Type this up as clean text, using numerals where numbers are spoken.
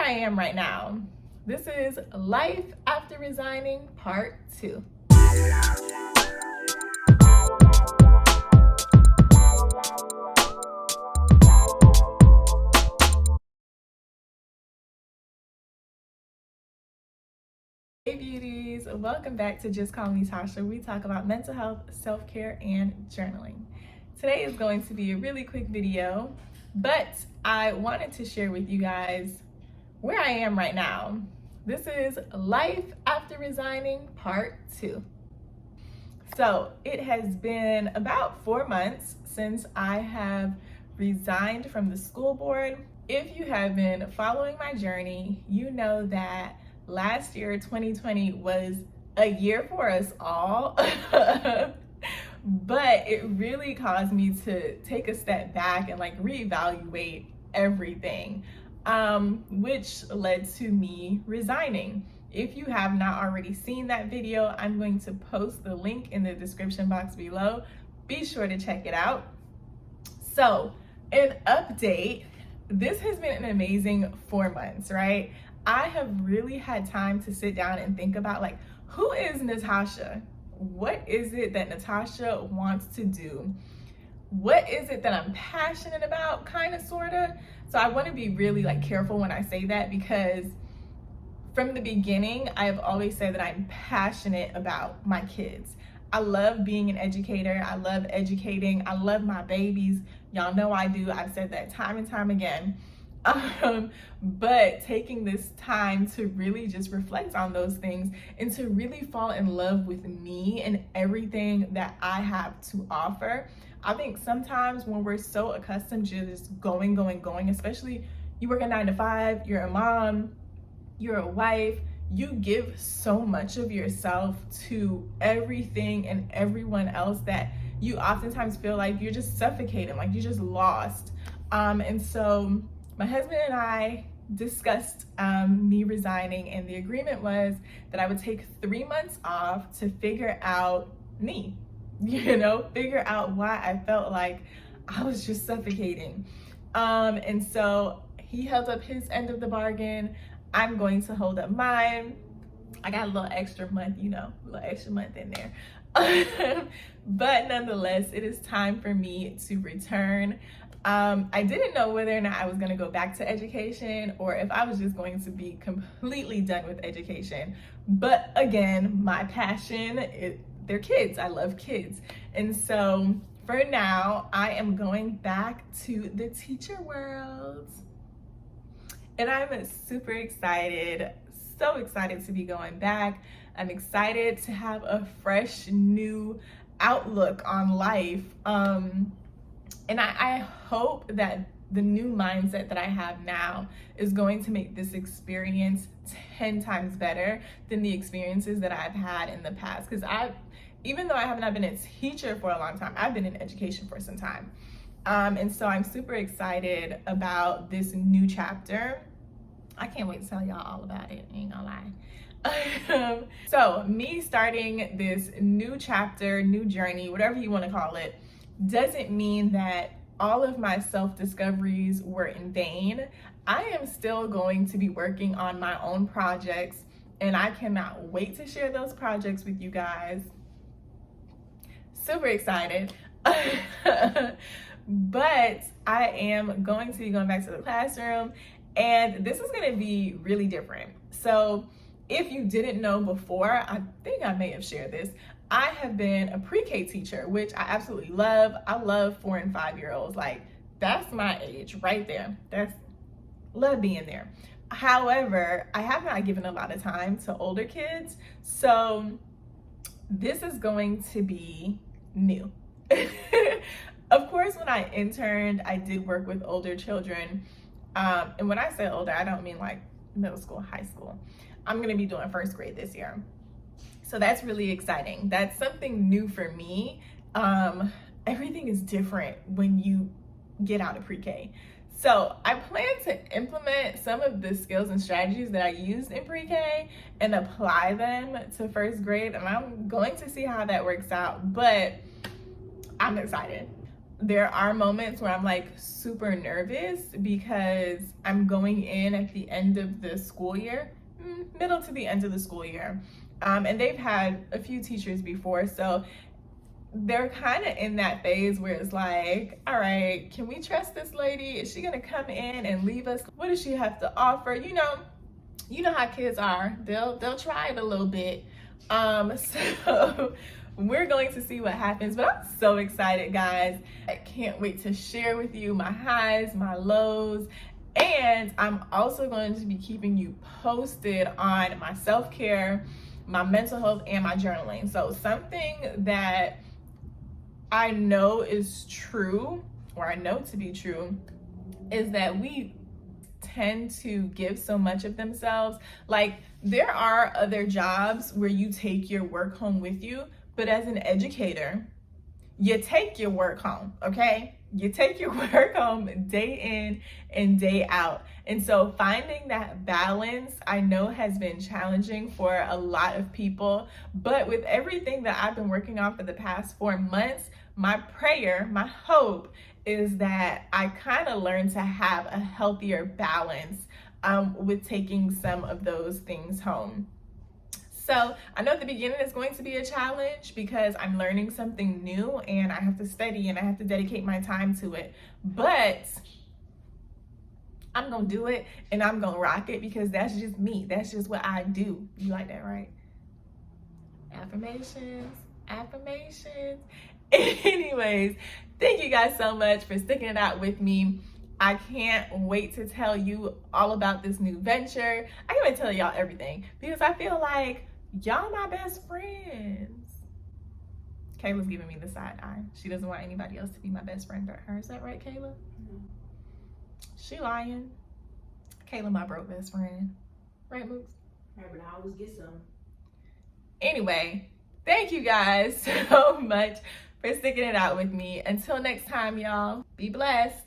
I am right now. This is Life After Resigning Part 2. Hey beauties, welcome back to Just Call Me Tasha. We talk about mental health, self-care, and journaling. Today is going to be a really quick video, but I wanted to share with you guys where I am right now. This is Life After Resigning Part 2. So it has been about 4 months since I have resigned from the school board. If you have been following my journey, you know that last year, 2020, was a year for us all, but it really caused me to take a step back and reevaluate everything, which led to me resigning. If you have not already seen that video, I'm going to post the link in the description box below. Be sure to check it out. So, an update. This has been an amazing 4 months, right? I have really had time to sit down and think about who is Natasha? What is it that Natasha wants to do? What is it that I'm passionate about, kind of, sort of? So I want to be really careful when I say that, because from the beginning, I've always said that I'm passionate about my kids. I love being an educator. I love educating. I love my babies. Y'all know I do. I've said that time and time again. But taking this time to really just reflect on those things and to really fall in love with me and everything that I have to offer. I think sometimes when we're so accustomed to just going, especially you work a 9 to 5, you're a mom, you're a wife, you give so much of yourself to everything and everyone else that you oftentimes feel like you're just suffocating, like you're just lost. And so my husband and I discussed me resigning, and the agreement was that I would take 3 months off to figure out me, figure out why I felt like I was just suffocating. And so he held up his end of the bargain. I'm going to hold up mine. I got a little extra month, in there. But nonetheless, it is time for me to return. I didn't know whether or not I was going to go back to education or if I was just going to be completely done with education. But again, my passion, they're kids. I love kids. And so for now, I am going back to the teacher world. And I'm super excited, so excited to be going back. I'm excited to have a fresh, new outlook on life. And I hope that the new mindset that I have now is going to make this experience 10 times better than the experiences that I've had in the past. Because even though I have not been a teacher for a long time, I've been in education for some time. And so I'm super excited about this new chapter. I can't wait to tell y'all all about it, ain't gonna lie. So me starting this new chapter, new journey, whatever you want to call it, doesn't mean that all of my self-discoveries were in vain. I am still going to be working on my own projects, and I cannot wait to share those projects with you guys. Super excited. But I am going to be going back to the classroom, and this is going to be really different. So if you didn't know before, I think I may have shared this. I have been a pre-K teacher, which I absolutely love. I love 4 and 5-year-olds. That's my age right there. Love being there. However, I have not given a lot of time to older kids. So this is going to be new. Of course, when I interned, I did work with older children. And when I say older, I don't mean middle school, high school. I'm going to be doing 1st grade this year. So that's really exciting. That's something new for me. Everything is different when you get out of pre-K. So I plan to implement some of the skills and strategies that I used in pre-K and apply them to 1st grade. And I'm going to see how that works out, but I'm excited. there are moments where I'm like super nervous because I'm going in at the end of the school year, middle to the end of the school year. And they've had a few teachers before, so they're kind of in that phase where it's like, all right, can we trust this lady? Is she gonna come in and leave us? What does she have to offer? You know how kids are. They'll try it a little bit. So we're going to see what happens, but I'm so excited, guys. I can't wait to share with you my highs, my lows, and I'm also going to be keeping you posted on my self-care, my mental health, and my journaling. So something that I know is true, or I know to be true, is that we tend to give so much of themselves. Like, there are other jobs where you take your work home with you, but as an educator, you take your work home, okay? You take your work home day in and day out. And so finding that balance, I know, has been challenging for a lot of people. But with everything that I've been working on for the past 4 months, my prayer, my hope is that I kind of learn to have a healthier balance with taking some of those things home. So I know at the beginning it's going to be a challenge because I'm learning something new and I have to study and I have to dedicate my time to it. But I'm going to do it and I'm going to rock it because that's just me. That's just what I do. You like that, right? Affirmations, affirmations. Anyways, thank you guys so much for sticking it out with me. I can't wait to tell you all about this new venture. I can't wait to tell y'all everything because I feel like y'all my best friends. Kayla's giving me the side eye. She doesn't want anybody else to be my best friend but her. Is that right, Kayla? Mm-hmm. She lying. Kayla, my broke best friend. Right, Mooks? Right, but I always get some. Anyway, thank you guys so much for sticking it out with me. Until next time, y'all, be blessed.